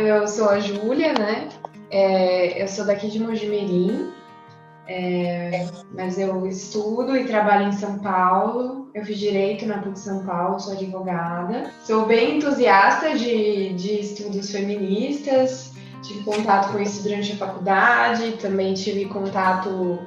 eu sou a Júlia, né? Eu sou daqui de Mojimirim, mas eu estudo e trabalho em São Paulo. Eu fiz Direito na PUC São Paulo, sou advogada. Sou bem entusiasta de estudos feministas, tive contato com isso durante a faculdade, também tive contato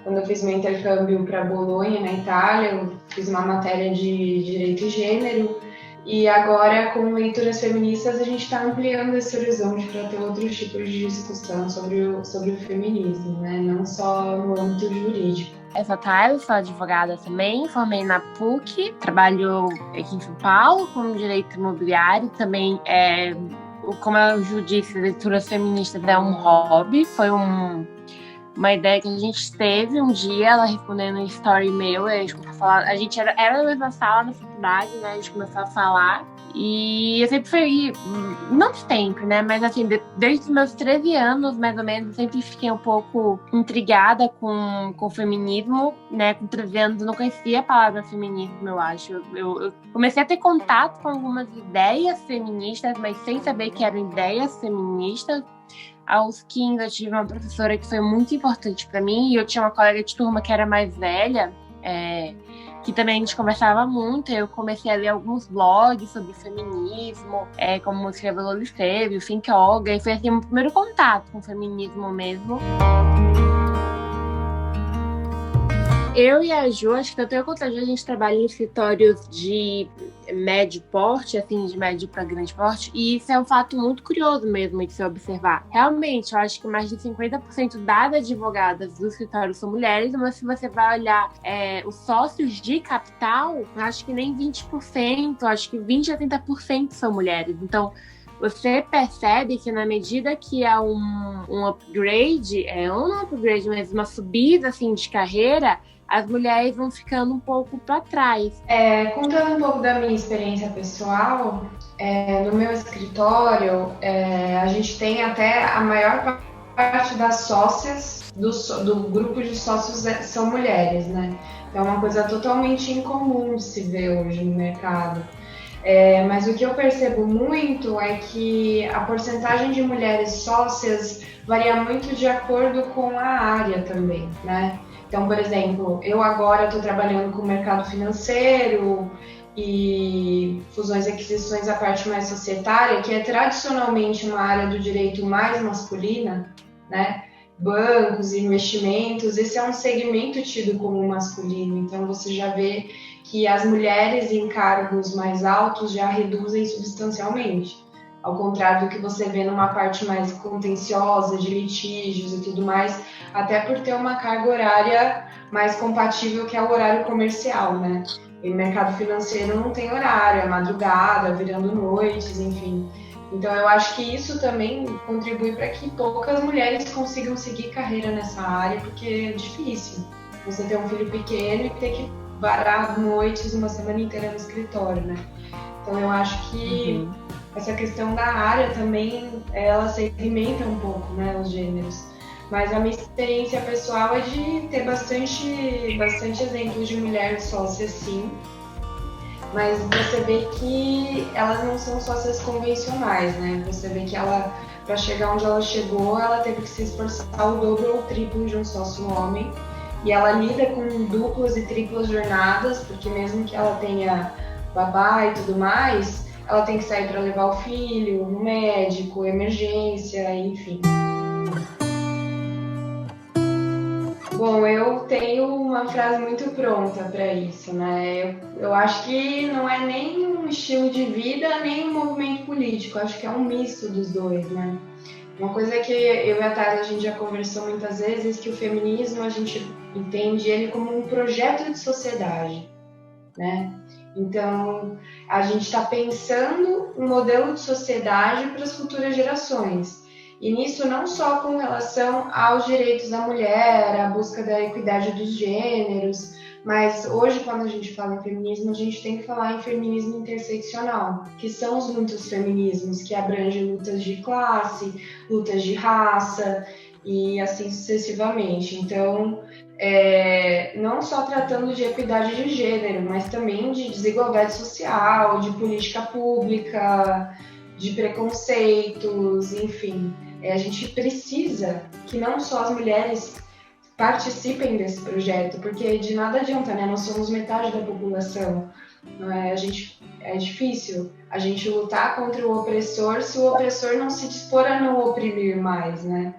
quando eu fiz meu intercâmbio para Bolonha, na Itália. Eu fiz uma matéria de Direito e Gênero. E agora, com leituras feministas, a gente está ampliando esse horizonte para ter outros tipos de discussão sobre o feminismo, né? Não só no âmbito jurídico. Eu sou a Tayla, sou advogada também, formei na PUC, trabalho aqui em São Paulo com direito imobiliário, também como a Ju disse, leituras feministas é um hobby, foi uma ideia que a gente teve um dia, ela respondendo um story meu, a gente começou a falar, a gente era na mesma sala na faculdade, né, a gente começou a falar, e eu sempre fui, não sempre, né, mas assim, desde os meus 13 anos, mais ou menos, eu sempre fiquei um pouco intrigada com o feminismo, né, com 13 anos eu não conhecia a palavra feminismo, eu acho, eu comecei a ter contato com algumas ideias feministas, mas sem saber que eram ideias feministas. Aos 15, eu tive uma professora que foi muito importante para mim, e eu tinha uma colega de turma que era mais velha, que também a gente conversava muito. Eu comecei a ler alguns blogs sobre feminismo, como o Escreva Lolifeve, o Think Olga, e foi assim, o meu primeiro contato com o feminismo mesmo. Eu e a Ju, acho que tanto eu quanto a Ju, a gente trabalha em escritórios de médio porte, assim, de médio para grande porte, e isso é um fato muito curioso mesmo de se observar. Realmente, eu acho que mais de 50% das advogadas do escritório são mulheres, mas se você vai olhar os sócios de capital, acho que nem 20%, acho que 20% a 30% são mulheres. Então, você percebe que na medida que há um upgrade, não um upgrade, mas uma subida assim, de carreira, as mulheres vão ficando um pouco para trás. Contando um pouco da minha experiência pessoal, no meu escritório, a gente tem até a maior parte das sócias do grupo de sócios são mulheres, né? Então é uma coisa totalmente incomum de se ver hoje no mercado. Mas o que eu percebo muito é que a porcentagem de mulheres sócias varia muito de acordo com a área também, né? Então, por exemplo, eu agora estou trabalhando com o mercado financeiro e fusões e aquisições, a parte mais societária, que é tradicionalmente uma área do direito mais masculina, né? Bancos, investimentos, esse é um segmento tido como masculino, então você já vê que as mulheres em cargos mais altos já reduzem substancialmente, ao contrário do que você vê numa parte mais contenciosa, de litígios e tudo mais, até por ter uma carga horária mais compatível que é o horário comercial, né? E o mercado financeiro não tem horário, é madrugada, virando noites, enfim. Então eu acho que isso também contribui para que poucas mulheres consigam seguir carreira nessa área, porque é difícil você ter um filho pequeno e ter que varar noites uma semana inteira no escritório, né? Então eu acho que essa questão da área também, ela segmenta um pouco, né, os gêneros. Mas a minha experiência pessoal é de ter bastante exemplos de mulheres sócias, sim. Mas você vê que elas não são sócias convencionais, né? Você vê que ela, para chegar onde ela chegou, ela teve que se esforçar o dobro ou o triplo de um sócio homem. E ela lida com duplas e triplas jornadas, porque mesmo que ela tenha babá e tudo mais, ela tem que sair para levar o filho no médico, emergência, enfim. Bom, eu tenho uma frase muito pronta para isso, né? Eu acho que não é nem um estilo de vida, nem um movimento político. Acho que é um misto dos dois, né? Uma coisa que eu e a Tayla, a gente já conversou muitas vezes, que o feminismo, a gente entende ele como um projeto de sociedade, né? Então, a gente está pensando um modelo de sociedade para as futuras gerações. E nisso não só com relação aos direitos da mulher, a busca da equidade dos gêneros, mas hoje, quando a gente fala em feminismo, a gente tem que falar em feminismo interseccional, que são os muitos feminismos que abrangem lutas de classe, lutas de raça e assim sucessivamente. Então, não só tratando de equidade de gênero, mas também de desigualdade social, de política pública, de preconceitos, enfim. A gente precisa que não só as mulheres participem desse projeto, porque de nada adianta, né? Nós somos metade da população. Não é? É difícil a gente lutar contra o opressor se o opressor não se dispor a não oprimir mais, né?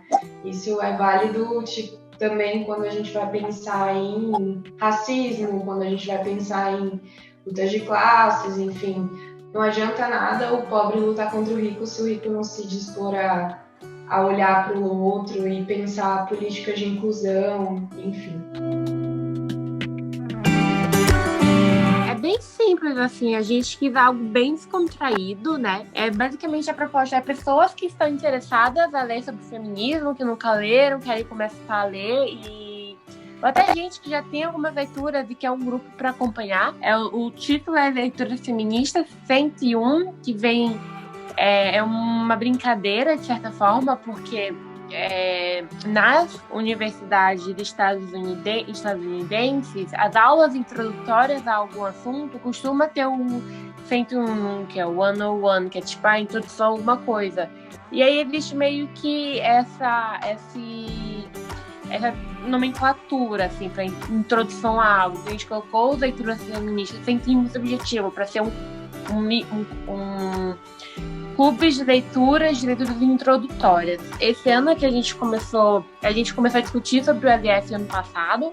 Isso é válido, tipo, também quando a gente vai pensar em racismo, quando a gente vai pensar em lutas de classes, enfim. Não adianta nada o pobre lutar contra o rico se o rico não se dispor a olhar para o outro e pensar políticas de inclusão, enfim. É bem simples, assim, a gente quis algo bem descontraído, né? Basicamente a proposta é pessoas que estão interessadas a ler sobre feminismo, que nunca leram, querem começar a ler ou até gente que já tem algumas leituras e quer um grupo para acompanhar. O título é Leituras Feministas 101, que vem... É uma brincadeira, de certa forma, porque nas universidades estadunidenses, as aulas introdutórias a algum assunto costuma ter o 101, que é o 101, que é tipo a introdução a alguma coisa. E aí existe meio que essa nomenclatura, assim, para introdução a algo. A gente colocou os leituras feministas sem ter esse objetivo, para ser um clubes de leituras introdutórias. Esse ano que a gente começou a discutir sobre o LF ano passado,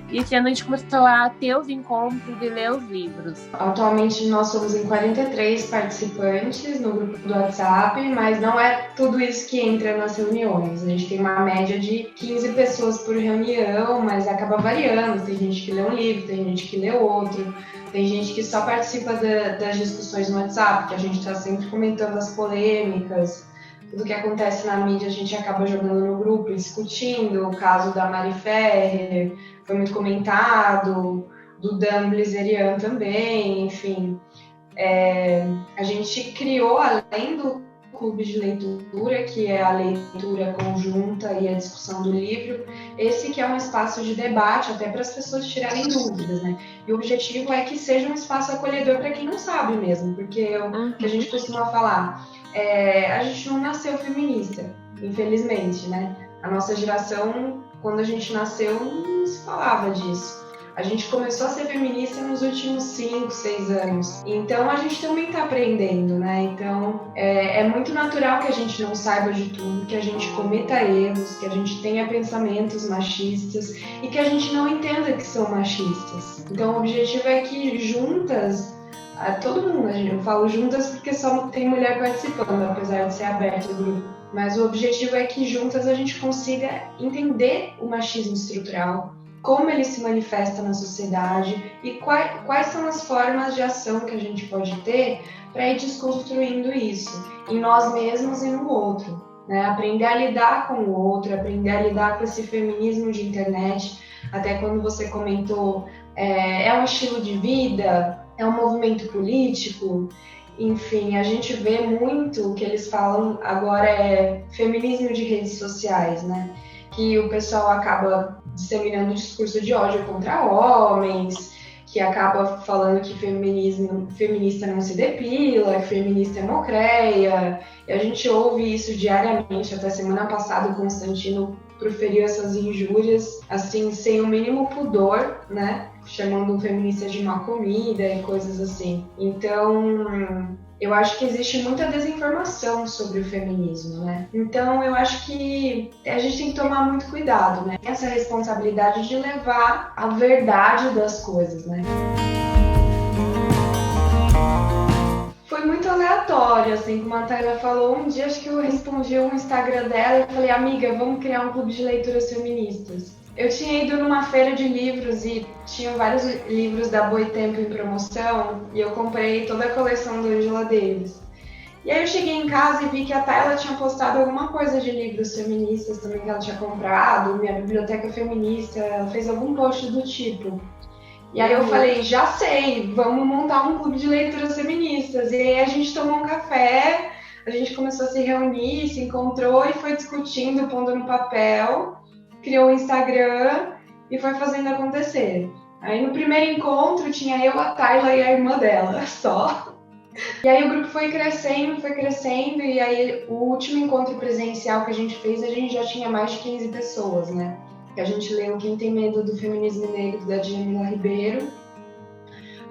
e esse ano a gente começou a ter os encontros e ler os livros. Atualmente nós somos em 43 participantes no grupo do WhatsApp, mas não é tudo isso que entra nas reuniões. A gente tem uma média de 15 pessoas por reunião, mas acaba variando. Tem gente que lê um livro, tem gente que lê outro. Tem gente que só participa das discussões no WhatsApp, que a gente está sempre comentando as polêmicas, tudo que acontece na mídia a gente acaba jogando no grupo, discutindo. O caso da Mari Ferrer foi muito comentado, do Dan Blizzerian também, enfim. A gente criou, além do clube de leitura, que é a leitura conjunta e a discussão do livro, esse que é um espaço de debate, até para as pessoas tirarem dúvidas, né? E o objetivo é que seja um espaço acolhedor para quem não sabe mesmo, porque o que a gente costuma falar, a gente não nasceu feminista, infelizmente, né? A nossa geração, quando a gente nasceu, não se falava disso. A gente começou a ser feminista nos últimos 5, 6 anos. Então, a gente também está aprendendo, né? Então, é muito natural que a gente não saiba de tudo, que a gente cometa erros, que a gente tenha pensamentos machistas e que a gente não entenda que são machistas. Então, o objetivo é que juntas, todo mundo, eu falo juntas porque só tem mulher participando, apesar de ser aberto o grupo. Mas o objetivo é que juntas a gente consiga entender o machismo estrutural, como ele se manifesta na sociedade e quais são as formas de ação que a gente pode ter para ir desconstruindo isso em nós mesmos e no outro, né? Aprender a lidar com o outro, aprender a lidar com esse feminismo de internet. Até quando você comentou, é um estilo de vida, é um movimento político, enfim, a gente vê muito o que eles falam agora é feminismo de redes sociais, né? Que o pessoal acaba disseminando discurso de ódio contra homens, que acaba falando que feminista não se depila, que feminista é mocreia, e a gente ouve isso diariamente. Até semana passada o Constantino proferiu essas injúrias, assim, sem o mínimo pudor, né? Chamando um feminista de má comida e coisas assim. Então, eu acho que existe muita desinformação sobre o feminismo, né? Então, eu acho que a gente tem que tomar muito cuidado, né? Essa responsabilidade de levar a verdade das coisas, né? Foi muito aleatório, assim, como a Tayla falou. Um dia, acho que eu respondi um Instagram dela e falei, amiga, vamos criar um clube de leituras feministas. Eu tinha ido numa feira de livros e tinha vários livros da Boitempo em promoção e eu comprei toda a coleção do Angela Davis. E aí eu cheguei em casa e vi que a Tayla tinha postado alguma coisa de livros feministas também que ela tinha comprado, minha biblioteca feminista, ela fez algum post do tipo. E aí eu falei, já sei, vamos montar um clube de leituras feministas. E aí a gente tomou um café, a gente começou a se reunir, se encontrou e foi discutindo, pondo no papel, criou o Instagram e foi fazendo acontecer. Aí no primeiro encontro tinha eu, a Tayla e a irmã dela, só. E aí o grupo foi crescendo, e aí o último encontro presencial que a gente fez, a gente já tinha mais de 15 pessoas, né? Que a gente leu Quem Tem Medo do Feminismo Negro, da Djamila Ribeiro.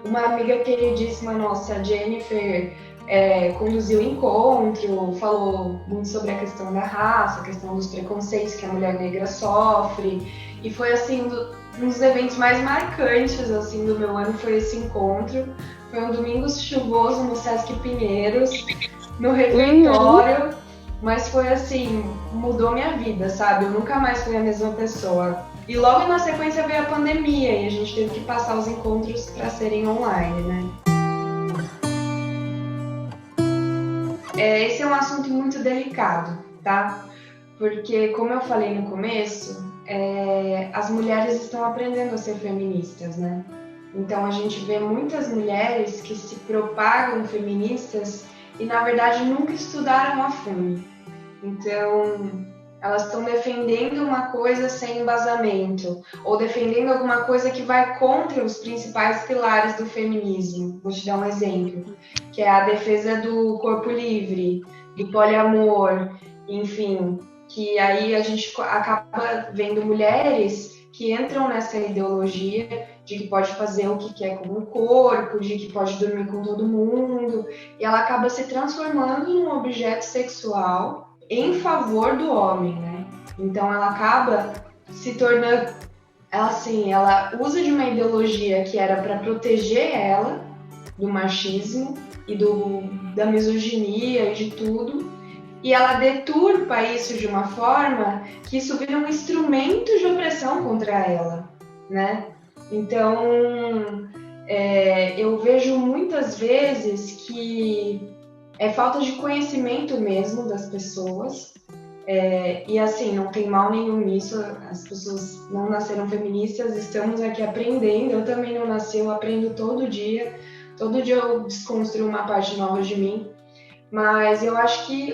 Uma amiga queridíssima nossa, a Jennifer, conduziu o encontro, falou muito sobre a questão da raça, a questão dos preconceitos que a mulher negra sofre, e foi assim, um dos eventos mais marcantes assim, do meu ano foi esse encontro. Foi um domingo chuvoso no Sesc Pinheiros, no refeitório, mas foi assim, mudou minha vida, sabe? Eu nunca mais fui a mesma pessoa. E logo na sequência veio a pandemia e a gente teve que passar os encontros para serem online, né? Esse é um assunto muito delicado, tá? Porque, como eu falei no começo, as mulheres estão aprendendo a ser feministas, né? Então a gente vê muitas mulheres que se propagam feministas e na verdade nunca estudaram a fundo. Então elas estão defendendo uma coisa sem embasamento ou defendendo alguma coisa que vai contra os principais pilares do feminismo. Vou te dar um exemplo, que é a defesa do corpo livre, do poliamor, enfim, que aí a gente acaba vendo mulheres que entram nessa ideologia de que pode fazer o que quer com o corpo, de que pode dormir com todo mundo, e ela acaba se transformando num objeto sexual em favor do homem, né? Então ela acaba se tornando, ela usa de uma ideologia que era para proteger ela do machismo e da misoginia e de tudo, e ela deturpa isso de uma forma que isso vira um instrumento de opressão contra ela, né? Então, eu vejo muitas vezes que é falta de conhecimento mesmo das pessoas, e assim, não tem mal nenhum nisso, as pessoas não nasceram feministas, estamos aqui aprendendo, eu também não nasci, eu aprendo todo dia eu desconstruo uma parte nova de mim, mas eu acho que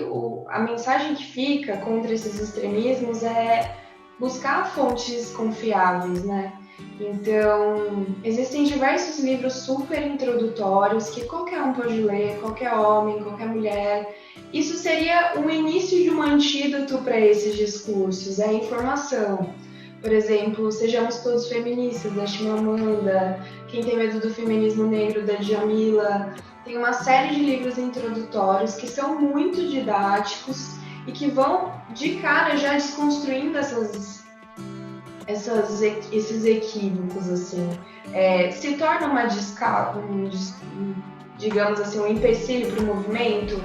a mensagem que fica contra esses extremismos é buscar fontes confiáveis, né? Então, existem diversos livros super introdutórios que qualquer um pode ler, qualquer homem, qualquer mulher. Isso seria o início de um antídoto para esses discursos, é a informação. Por exemplo, Sejamos Todos Feministas, da Chimamanda, Quem Tem Medo do Feminismo Negro, da Djamila. Tem uma série de livros introdutórios que são muito didáticos e que vão, de cara, já desconstruindo esses equívocos, assim. Se torna digamos assim, um empecilho para o movimento.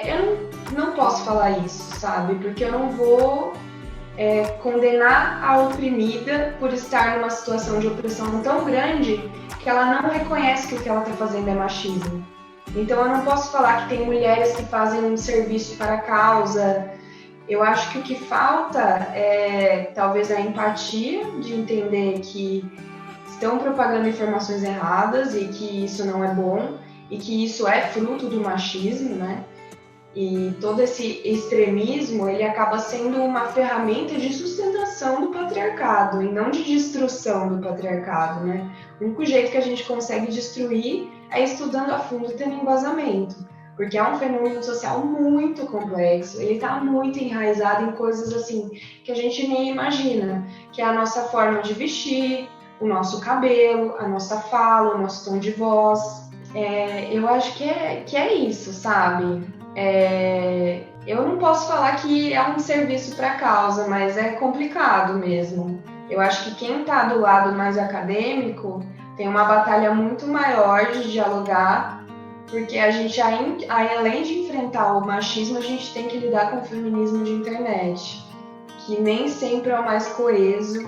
Eu não posso falar isso, sabe? Porque eu não vou condenar a oprimida por estar numa situação de opressão tão grande que ela não reconhece que o que ela está fazendo é machismo. Então eu não posso falar que tem mulheres que fazem um serviço para a causa. Eu acho que o que falta é talvez a empatia de entender que estão propagando informações erradas e que isso não é bom e que isso é fruto do machismo, né? E todo esse extremismo, ele acaba sendo uma ferramenta de sustentação do patriarcado e não de destruição do patriarcado, né? O único jeito que a gente consegue destruir é estudando a fundo e tendo embasamento, porque é um fenômeno social muito complexo, ele está muito enraizado em coisas assim que a gente nem imagina, que é a nossa forma de vestir, o nosso cabelo, a nossa fala, o nosso tom de voz. Eu acho que é isso, sabe? Eu não posso falar que é um serviço para a causa, mas é complicado mesmo. Eu acho que quem está do lado mais acadêmico tem uma batalha muito maior de dialogar, porque a gente, além de enfrentar o machismo, a gente tem que lidar com o feminismo de internet, que nem sempre é o mais coeso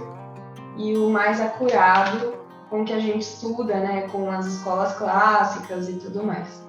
e o mais acurado com o que a gente estuda, né, com as escolas clássicas e tudo mais.